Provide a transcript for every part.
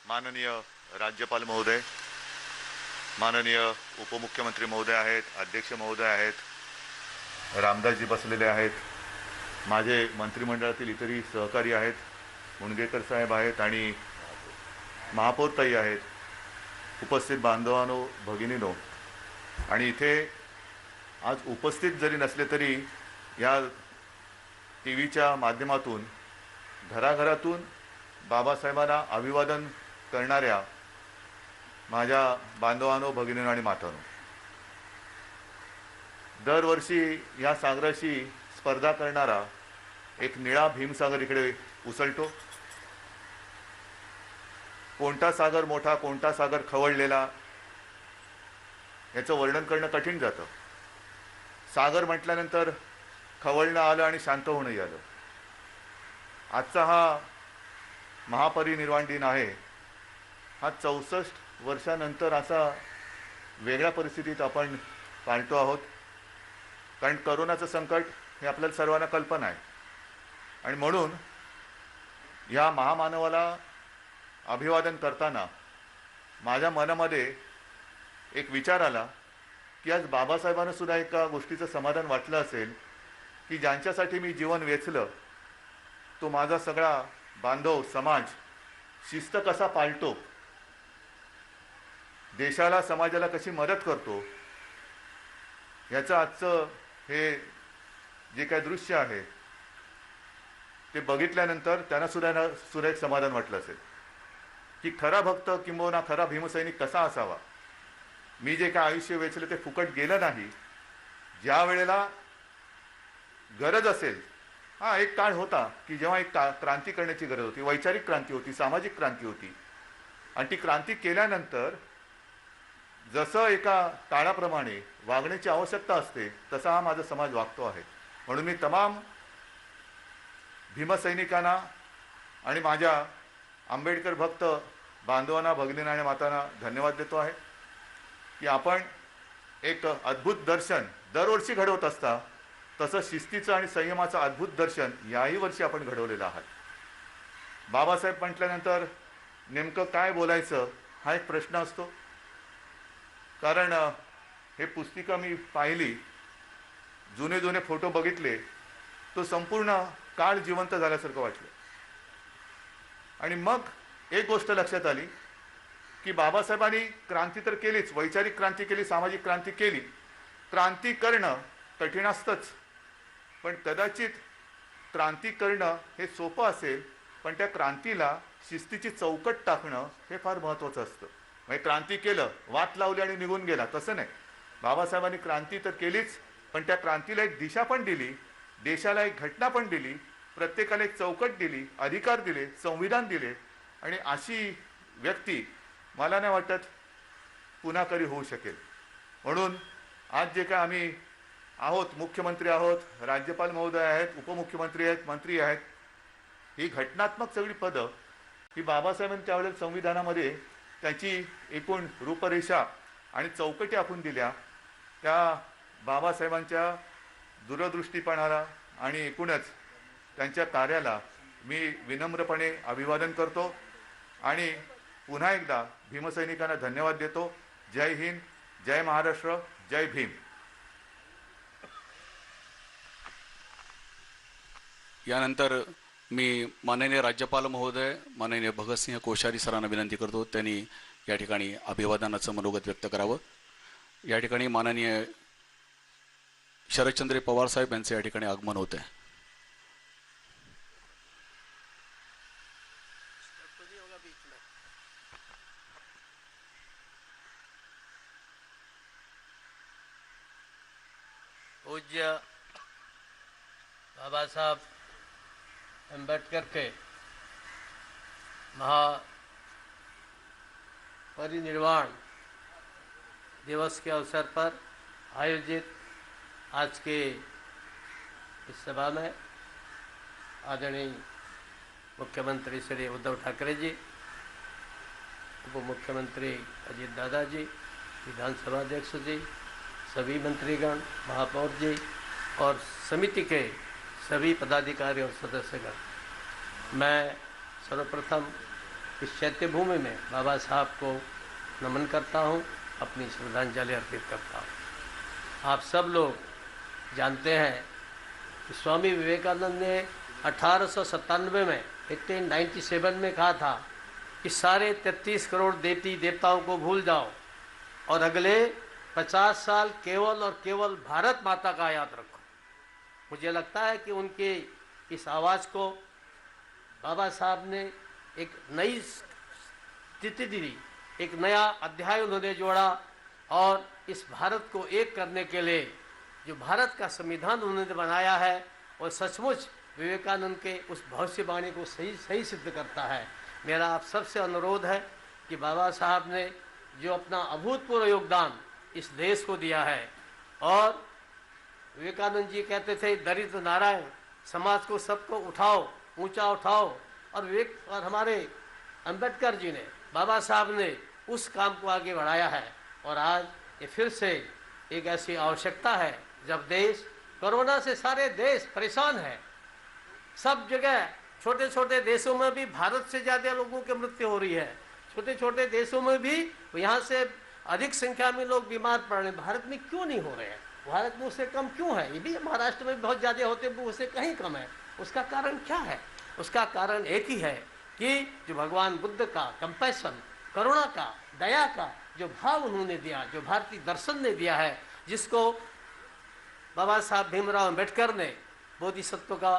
माननीय राज्यपाल महोदय, माननीय उपमुख्यमंत्री महोदय आहेत, अध्यक्ष महोदय आहेत, रामदासजी बसलेले आहेत, माझे मंत्रिमंडळातील इतरही सहकारी आहेत, मुणगेकर साहेब आहेत आणि महापौरताई आहेत, उपस्थित बांधवांनो, भगिनीनो, आणि इथे आज उपस्थित जरी नसले तरी या टी व्हीच्या माध्यमातून घराघरातून बाबासाहेबांना अभिवादन करणाऱ्या माझ्या बांधवांनो, भगिनींनो आणि मातांनो, दरवर्षी या सागराशी स्पर्धा करणारा एक निळा भीमसागर इकडे उसळतो. कोणता सागर मोठा, कोणता सागर खवळलेला याचं वर्णन करणं कठीण जातं. सागर म्हटल्यानंतर खवळणं आलं आणि शांत होणंही आलं. आजचा हा महापरिनिर्वाण दिन आहे. हा 64 वर्षानंतर असा वेगळ्या परिस्थितीत आपण पाळतो आहोत, कारण करोनाचं संकट हे आपल्याला सर्वांना कल्पना आहे. आणि म्हणून या महामानवाला अभिवादन करताना माझ्या मनामध्ये एक विचार आला की आज बाबासाहेबांना सुद्धा एका गोष्टीचं समाधान वाटलं असेल की ज्यांच्यासाठी मी जीवन वेचलं तो माझा सगळा बांधव समाज शिस्त कसा पाळतो, देशाला समाजाला कशी मदत करतो, याचं आजचं हे जे काय दृश्य आहे ते बघितल्यानंतर त्यांना सुद्धा एक समाधान वाटलं असेल की खरा भक्त किंबहुना खरा भीमसैनिक कसा असावा. मी जे काय आयुष्य वेचलं ते फुकट गेलं नाही. ज्या वेळेला गरज असेल, हा एक काळ होता की जेव्हा एक क्रांती करण्याची गरज होती, वैचारिक क्रांती होती, सामाजिक क्रांती होती, आणि ती क्रांती केल्यानंतर जसं एका काळाप्रमाणे वागण्याची आवश्यकता असते तसा हा माझा समाज वागतो आहे. म्हणून मी तमाम भीमसैनिकांना आणि माझ्या आंबेडकर भक्त बांधवांना, भगिनींना आणि मातांना धन्यवाद देतो आहे की आपण एक अद्भुत दर्शन दरवर्षी घडवत असता तसं शिस्तीचं आणि संयमाचं अद्भुत दर्शन याही वर्षी आपण घडवलेलं आहात. बाबासाहेब म्हटल्यानंतर नेमकं काय बोलायचं हा एक प्रश्न असतो. कारण हे पुस्तिका मी पाहिली, जुने जुने फोटो बघितले, तो संपूर्ण काळ जिवंत झाल्यासारखं वाटलं. आणि मग एक गोष्ट लक्षात आली की बाबासाहेबांनी क्रांती तर केलीच, वैचारिक क्रांती केली, सामाजिक क्रांती केली. क्रांती करणं कठीण असतंच, पण कदाचित क्रांती करणं हे सोपं असेल, पण त्या क्रांतीला शिस्तीची चौकट टाकणं हे फार महत्त्वाचं असतं. म्हणजे क्रांती केलं, वाट लावली आणि निघून गेला, तसं नाही. बाबासाहेबांनी क्रांती तर केलीच, पण त्या क्रांतीला एक दिशा पण दिली, देशाला एक घटना पण दिली, प्रत्येकाला एक चौकट दिली, अधिकार दिले, संविधान दिले. आणि अशी व्यक्ती मला नाही वाटत पुन्हा कधी होऊ शकेल. म्हणून आज जे काय आम्ही आहोत, मुख्यमंत्री आहोत, राज्यपाल महोदय आहेत, उपमुख्यमंत्री आहेत, मंत्री आहेत, ही घटनात्मक सगळी पदं ही बाबासाहेबांनी त्यावेळेला संविधानामध्ये त्याची एकूण रूपरेषा आणि चौकटी आखून दिल्या. त्या बाबासाहेबांच्या दूरदृष्टीपणाला आणि एकूणच त्यांच्या कार्याला मी विनम्रपणे अभिवादन करतो आणि पुन्हा एकदा भीमसैनिकांना धन्यवाद देतो. जय हिंद, जय महाराष्ट्र, जय भीम. यानंतर मी माननीय राज्यपाल महोदय माननीय भगतसिंह कोश्यारी सरांना विनंती करतो त्यांनी या ठिकाणी अभिवादनाचं मनोगत व्यक्त करावं. या ठिकाणी माननीय शरदचंद्र पवार साहेब यांचे या ठिकाणी आगमन होते. पूज्य बाबा साहब अम्बेडकर के महापरिनिर्वाण दिवस के अवसर पर आयोजित आज के इस सभा में आदरणीय मुख्यमंत्री श्री उद्धव ठाकरे जी, उप मुख्यमंत्री अजीत दादा जी, विधानसभा अध्यक्ष जी, सभी मंत्रीगण, महापौर जी और समिति के सभी पदाधिकारी और सदस्यगण, मैं सर्वप्रथम इस चैत्य भूमि में बाबा साहब को नमन करता हूँ, अपनी श्रद्धांजलि अर्पित करता हूँ। आप सब लोग जानते हैं कि स्वामी विवेकानंद ने 1897 में 1897 में कहा था कि सारे 33 करोड़ देवी देवताओं को भूल जाओ और अगले 50 साल केवल और केवल भारत माता का याद रखो। मुझे लगता है कि उनके इस आवाज़ को बाबा साहब ने एक नई स्थिति दी, एक नया अध्याय उन्होंने जोड़ा और इस भारत को एक करने के लिए जो भारत का संविधान उन्होंने बनाया है और सचमुच विवेकानंद के उस भविष्यवाणी को सही सिद्ध करता है। मेरा आप सबसे अनुरोध है कि बाबा साहब ने जो अपना अभूतपूर्व योगदान इस देश को दिया है, और विवेकानंद जी कहते थे दरिद्र नारायण, समाज को सबको उठाओ, ऊंचा उठाओ, और हमारे अंबेडकर जी ने, बाबा साहब ने उस काम को आगे बढ़ाया है। और आज ये फिर से एक ऐसी आवश्यकता है जब देश कोरोना से सारे देश परेशान है, सब जगह छोटे छोटे देशों में भी भारत से ज़्यादा लोगों की मृत्यु हो रही है, छोटे छोटे देशों में भी यहाँ से अधिक संख्या में लोग बीमार पड़ रहे हैं। भारत में क्यों नहीं हो रहे हैं? भारत में उससे कम क्यों है? ये भी महाराष्ट्र में बहुत ज़्यादा होते हैं, उससे कहीं कम है। उसका कारण क्या है? उसका कारण एक ही है कि जो भगवान बुद्ध का कंपैशन, करुणा का, दया का जो भाव उन्होंने दिया, जो भारतीय दर्शन ने दिया है, जिसको बाबा साहब भीमराव अम्बेडकर ने बोधिसत्व का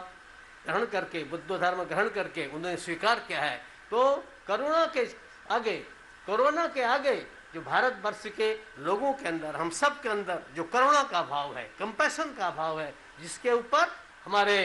ग्रहण करके, बुद्ध धर्म ग्रहण करके उन्होंने स्वीकार किया है। तो करुणा के आगे, कोरोना के आगे जो भारतवर्ष के लोगों के अंदर, हम सब के अंदर जो करुणा का भाव है, कंपैशन का भाव है, जिसके ऊपर हमारे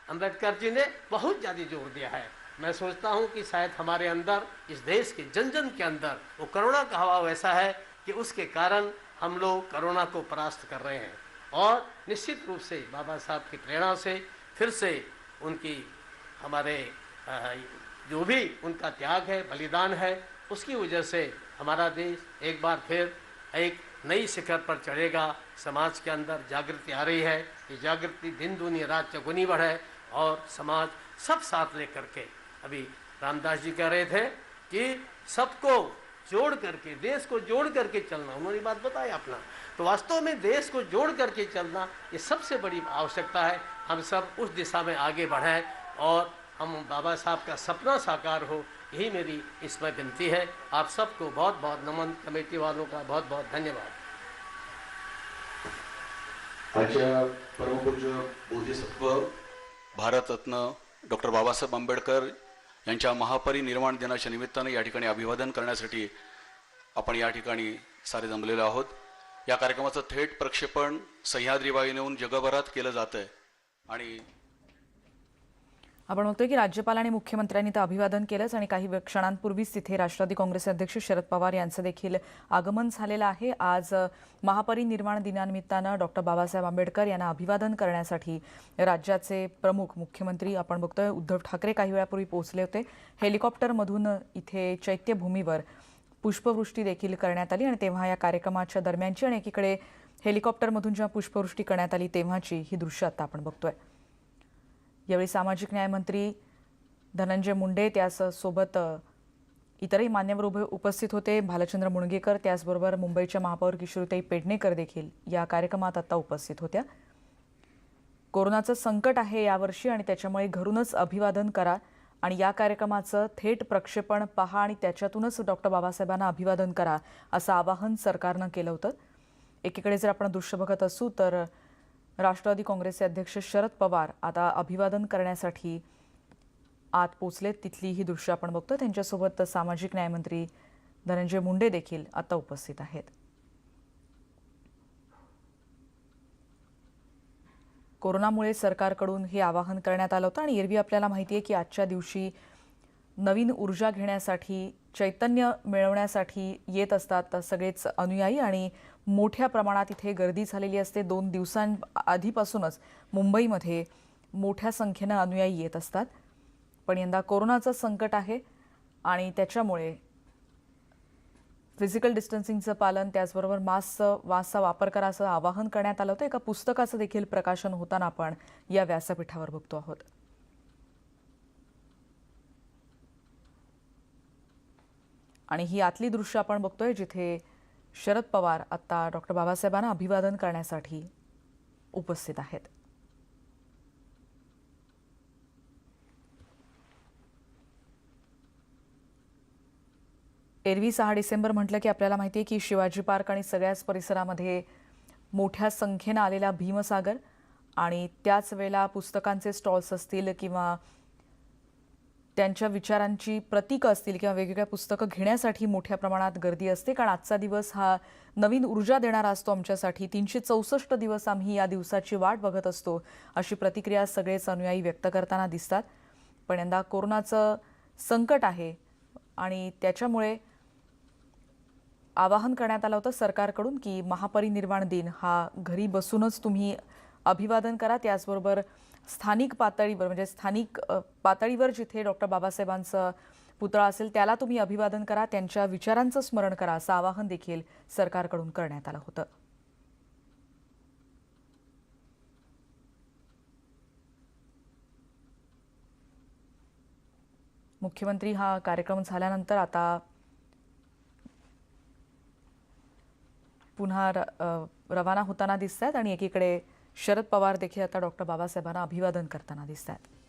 अंबेडकर जी ने बहुत ज़्यादा जोर दिया है। मैं सोचता हूँ कि शायद हमारे अंदर, इस देश के जन जन के अंदर वो करुणा का भाव ऐसा है कि उसके कारण हम लोग कोरोना को परास्त कर रहे हैं। और निश्चित रूप से बाबा साहब की प्रेरणा से फिर से उनकी, हमारे जो भी उनका त्याग है, बलिदान है, उसकी वजह से हमारा देश एक बार फिर एक नई शिखर पर चढ़ेगा। समाज के अंदर जागृति आ रही है, ये जागृति दिन दूनी रात चौगुनी बढ़े और समाज सब साथ लेकर के, अभी रामदास जी कह रहे थे कि सबको जोड़ करके, देश को जोड़ करके चलना, उन्होंने बात बताया अपना। तो वास्तव में देश को जोड़ करके चलना ये सबसे बड़ी आवश्यकता है। हम सब उस दिशा में आगे बढ़ें और हम बाबा साहब का सपना साकार हो, यही मेरी इसमें विनती है। आप सबको बहुत बहुत नमन, कमेटी वालों का बहुत बहुत धन्यवाद। आजच्या परमपूज्य बोधिसत्व भारतरत्न डॉक्टर बाबासाहेब आंबेडकर यांच्या महापरिनिर्वाण दिनाच्या निमित्ताने या ठिकाणी अभिवादन करण्यासाठी आपण या ठिकाणी सारे जमलेलो आहोत। या कार्यक्रमाचं थेट प्रक्षेपण सह्याद्री वाहिनीहून जगभरात केलं जातंय आणि आपण बघतोय की राज्यपाल आणि मुख्यमंत्र्यांनी तर अभिवादन केलंच आणि काही क्षणांपूर्वीच तिथे राष्ट्रवादी काँग्रेस अध्यक्ष शरद पवार यांचं देखील आगमन झालेलं आहे। आज महापरिनिर्वाण दिनानिमित्तानं डॉक्टर बाबासाहेब आंबेडकर यांना अभिवादन करण्यासाठी राज्याचे प्रमुख मुख्यमंत्री आपण बघतोय उद्धव ठाकरे काही वेळापूर्वी पोहोचले होते। हेलिकॉप्टरमधून इथे चैत्यभूमीवर पुष्पवृष्टी देखील करण्यात आली आणि तेव्हा या कार्यक्रमाच्या दरम्यानची आणि एकीकडे हेलिकॉप्टरमधून जेव्हा पुष्पवृष्टी करण्यात आली तेव्हाची ही दृश्य आता आपण बघतोय। यावेळी सामाजिक न्यायमंत्री धनंजय मुंडे, त्याचसोबत इतरही मान्यवर उपस्थित होते। भालचंद्र मुणगेकर, त्याचबरोबर मुंबईच्या महापौर किशोरीताई पेडणेकर देखील या कार्यक्रमात आता उपस्थित होत्या। कोरोनाचं संकट आहे यावर्षी आणि त्याच्यामुळे घरूनच अभिवादन करा आणि या कार्यक्रमाचं थेट प्रक्षेपण पहा आणि त्याच्यातूनच डॉक्टर बाबासाहेबांना अभिवादन करा असं आवाहन सरकारनं केलं होतं। एकीकडे जर आपण दृश्य बघत असू तर राष्ट्रवादी काँग्रेसचे अध्यक्ष शरद पवार आता अभिवादन करण्यासाठी आत पोचलेत, तिथली ही दृश्य आपण बघतो। त्यांच्यासोबत सामाजिक न्यायमंत्री धनंजय मुंडे देखील आता उपस्थित आहेत। कोरोनामुळे सरकारकडून हे आवाहन करण्यात आलं होतं आणि एरवी आपल्याला माहिती आहे की आजच्या दिवशी नवीन ऊर्जा घेण्यासाठी, चैतन्य मिळवण्यासाठी येत असतात सगळेच अनुयायी आणि मोठ्या प्रमाणात इथे गर्दी झालेली असते। 2 दिवसांआधीपासूनच मुंबईमध्ये मोठ्या संख्येने अनुयायी येत असतात। पण यंदा कोरोनाचं संकट आहे आणि त्याच्यामुळे फिजिकल डिस्टन्सिंगचं पालन, त्याचबरोबर मास्कचा वापर करा असं आवाहन करण्यात आलं होतं। एका पुस्तकाचं देखील प्रकाशन होताना आपण या व्यासपीठावर बघतो आहोत। आणि ही आतली दृश्य आपण बघतोय जिथे शरद पवार आता डॉक्टर बाबासाहेबांना अभिवादन करण्यासाठी उपस्थित आहेत. एरवी 6 डिसेंबर म्हटलं की आपल्याला माहिती आहे की शिवाजी पार्क आणि सगळ्याच परिसरामध्ये मोठ्या संख्येनं आलेला भीमसागर आणि त्याच वेळेला पुस्तकांचे स्टॉल्स असतील किंवा त्यांच्या विचारांची प्रतीकं असतील किंवा वेगवेगळ्या पुस्तकं घेण्यासाठी मोठ्या प्रमाणात गर्दी असते. कारण आजचा दिवस हा नवीन ऊर्जा देणारा असतो आमच्यासाठी. 364 दिवस आम्ही या दिवसाची वाट बघत असतो, अशी प्रतिक्रिया सगळेच अनुयायी व्यक्त करताना दिसतात. पण यंदा कोरोनाचं संकट आहे आणि त्याच्यामुळे आवाहन करण्यात आलं होतं सरकारकडून की महापरिनिर्वाण दिन हा घरी बसूनच तुम्ही अभिवादन करा. त्याचबरोबर स्थानिक पातळीवर म्हणजे स्थानिक पातळीवर जिथे डॉक्टर बाबासाहेबांचा पुतळा असेल त्याला तुम्ही अभिवादन करा, त्यांच्या विचारांचं स्मरण करा, असं आवाहन देखील सरकारकडून करण्यात आलं होतं. मुख्यमंत्री हा कार्यक्रम झाल्यानंतर आता पुन्हा रवाना होताना दिसत आहेत आणि एकीकडे शरद पवार देखील आता डॉक्टर बाबासाहेबांना अभिवादन करताना दिसत आहेत.